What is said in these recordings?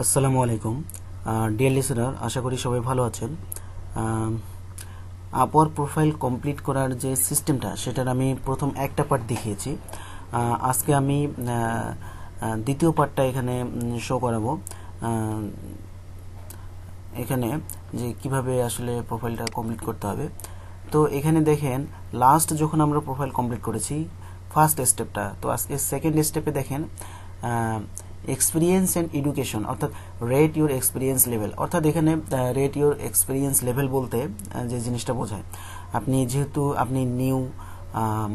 আসসালামু আলাইকুম deer listener, আশা করি সবাই ভালো আছেন। আপওয়ার্ক প্রোফাইল কমপ্লিট করার যে সিস্টেমটা, সেটার আমি প্রথম একটা পার্ট দেখিয়েছি। আজকে আমি দ্বিতীয় পার্টটা এখানে শো করাবো। এখানে যে কিভাবে আসলে প্রোফাইলটা কমপ্লিট করতে হবে। তো এখানে দেখেন, লাস্ট যখন আমরা প্রোফাইল কমপ্লিট করেছি ফার্স্ট স্টেপটা, তো আজকে সেকেন্ড স্টেপে দেখেন এক্সপিরিয়েন্স অ্যান্ড এডুকেশন, অর্থাৎ রেট ইউর এক্সপিরিয়েন্স লেভেল। অর্থাৎ এখানে রেট ইউর এক্সপিরিয়েন্স লেভেল বলতে যে জিনিসটা বোঝায়, আপনি যেহেতু আপনি নিউ,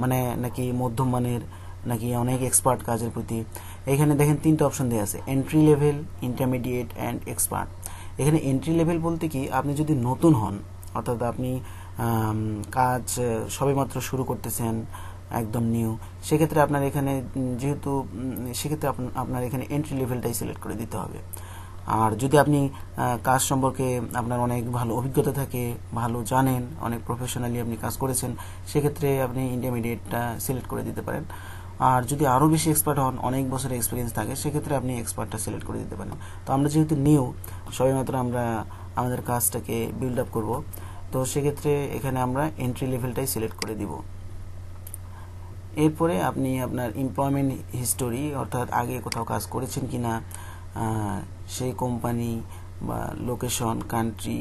মানে নাকি মধ্যম মানের, নাকি অনেক এক্সপার্ট কাজের প্রতি। এখানে দেখেন তিনটা অপশন দেওয়া আছে, entry level, intermediate and expert. এখানে এন্ট্রি লেভেল বলতে কি, আপনি যদি নতুন হন, অর্থাৎ আপনি কাজ সবেমাত্র শুরু করতেছেন, একদম নিউ, সেক্ষেত্রে আপনার এখানে যেহেতু সেক্ষেত্রে আপনার এখানে এন্ট্রি লেভেলটাই সিলেক্ট করে দিতে হবে। আর যদি আপনি কাজ সম্পর্কে আপনার অনেক ভালো অভিজ্ঞতা থাকে, ভালো জানেন, অনেক প্রফেশনালি আপনি কাজ করেছেন, সেক্ষেত্রে আপনি ইন্টারমিডিয়েটটা সিলেক্ট করে দিতে পারেন। আর যদি আরও বেশি এক্সপার্ট হন, অনেক বছরের এক্সপিরিয়েন্স থাকে, সেক্ষেত্রে আপনি এক্সপার্টটা সিলেক্ট করে দিতে পারেন। তো আমরা যেহেতু নিউ, সবেমাত্র আমরা আমাদের কাজটাকে বিল্ড আপ করবো, তো সেক্ষেত্রে এখানে আমরা এন্ট্রি লেভেলটাই সিলেক্ট করে দিব। এরপরে আপনি আপনার এমপ্লয়মেন্ট হিস্টোরি, অর্থাৎ আগে কোথাও কাজ করেছেন কিনা, সেই কোম্পানি বা লোকেশন, কান্ট্রি,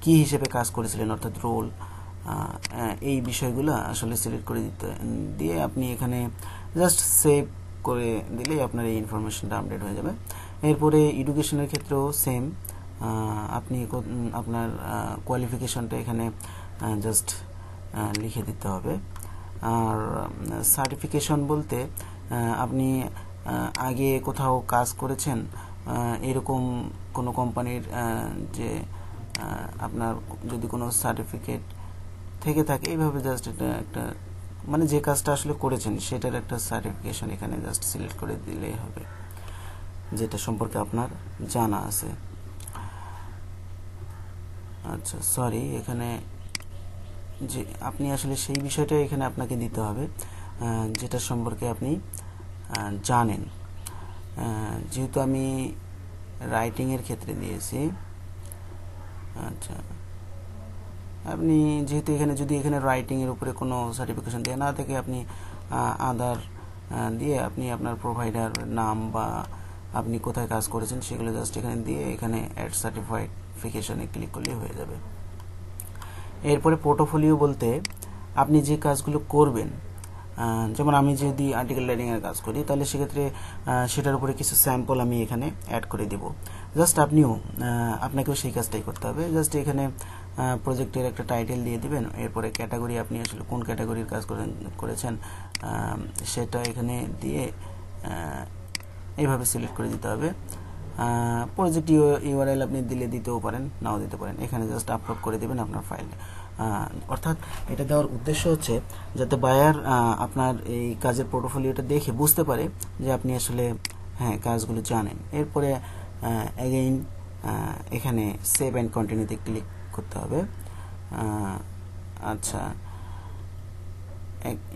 কি হিসেবে কাজ করেছিলেন, অর্থাৎ রোল, এই বিষয়গুলো আসলে সিলেক্ট করে দিয়ে আপনি এখানে জাস্ট সেভ করে দিলেই আপনার এই ইনফরমেশনটা আপডেট হয়ে যাবে। এরপরে এডুকেশনের ক্ষেত্রেও সেম, আপনি আপনার কোয়ালিফিকেশনটা এখানে জাস্ট লিখে দিতে হবে। আর সার্টিফিকেশন বলতে আপনি আগে কোথাও কাজ করেছেন, এরকম কোনো কোম্পানির যে আপনার যদি কোনো সার্টিফিকেট থেকে থাকে, এইভাবে জাস্ট এটা একটা, মানে যে কাজটা আসলে করেছেন সেটার একটা সার্টিফিকেশন এখানে জাস্ট সিলেক্ট করে দিলেই হবে, যেটা সম্পর্কে আপনার জানা আছে। আচ্ছা, সরি, এখানে যে আপনি আসলে সেই বিষয়টা এখানে আপনাকে দিতে হবে যেটা সম্পর্কে আপনি জানেন। যেহেতু আমি রাইটিংয়ের ক্ষেত্রে দিয়েছি, আচ্ছা, আপনি যেহেতু এখানে যদি এখানে রাইটিংয়ের উপরে কোনো সার্টিফিকেশন দেওয়া না থাকে, আপনি আদার দিয়ে আপনি আপনার প্রোভাইডার নাম বা আপনি কোথায় কাজ করেছেন সেগুলো জাস্ট এখানে দিয়ে এখানে অ্যাড সার্টিফিকেশনে ক্লিক করলেই হয়ে যাবে। এরপরে পোর্টফোলিও বলতে আপনি যে কাজগুলো করবেন, যেমন আমি যদি আর্টিকেল রাইটিংয়ের কাজ করি, তাহলে সেক্ষেত্রে সেটার উপরে কিছু স্যাম্পল আমি এখানে অ্যাড করে দেব। জাস্ট আপনাকেও সেই কাজটাই করতে হবে। জাস্ট এখানে প্রজেক্টের একটা টাইটেল দিয়ে দিবেন, এরপরে ক্যাটাগরি, আপনি আসলে কোন ক্যাটাগরির কাজ করেছেন সেটা এখানে দিয়ে এইভাবে সিলেক্ট করে দিতে হবে। প্রজেক্ট ইউআরএল আপনি দিতেও পারেন, নাও দিতে পারেন। এখানে জাস্ট আপলোড করে দেবেন আপনার ফাইল। অর্থাৎ এটা দেওয়ার উদ্দেশ্য হচ্ছে যাতে বায়ার আপনার এই কাজের পোর্টফোলিওটা দেখে বুঝতে পারে যে আপনি আসলে কাজগুলো জানেন। এরপরে অ্যাগেইন এখানে সেভ অ্যান্ড কন্টিনিউতে ক্লিক করতে হবে। আচ্ছা,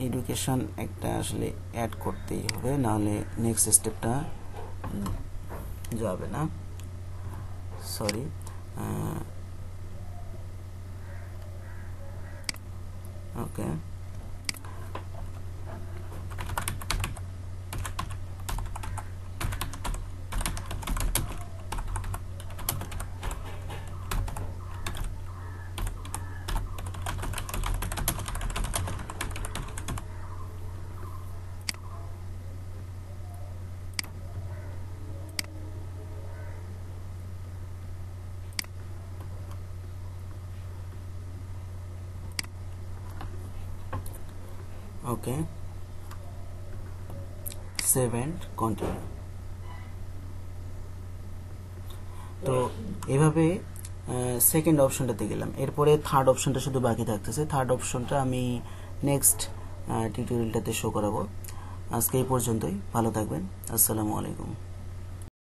এডুকেশন একটা আসলে অ্যাড করতেই হবে, নাহলে নেক্সট স্টেপটা যাবে না, sorry. Okay, okay, save and continue. তো এভাবে সেকেন্ড অপশনটাতে গেলাম। এরপরে থার্ড অপশনটা শুধু বাকি থাকতেছে। থার্ড অপশনটা আমি নেক্সট টিউটোরিয়ালটাতে শো করাবো। আজকে এই পর্যন্তই, ভালো থাকবেন। আসসালামু আলাইকুম।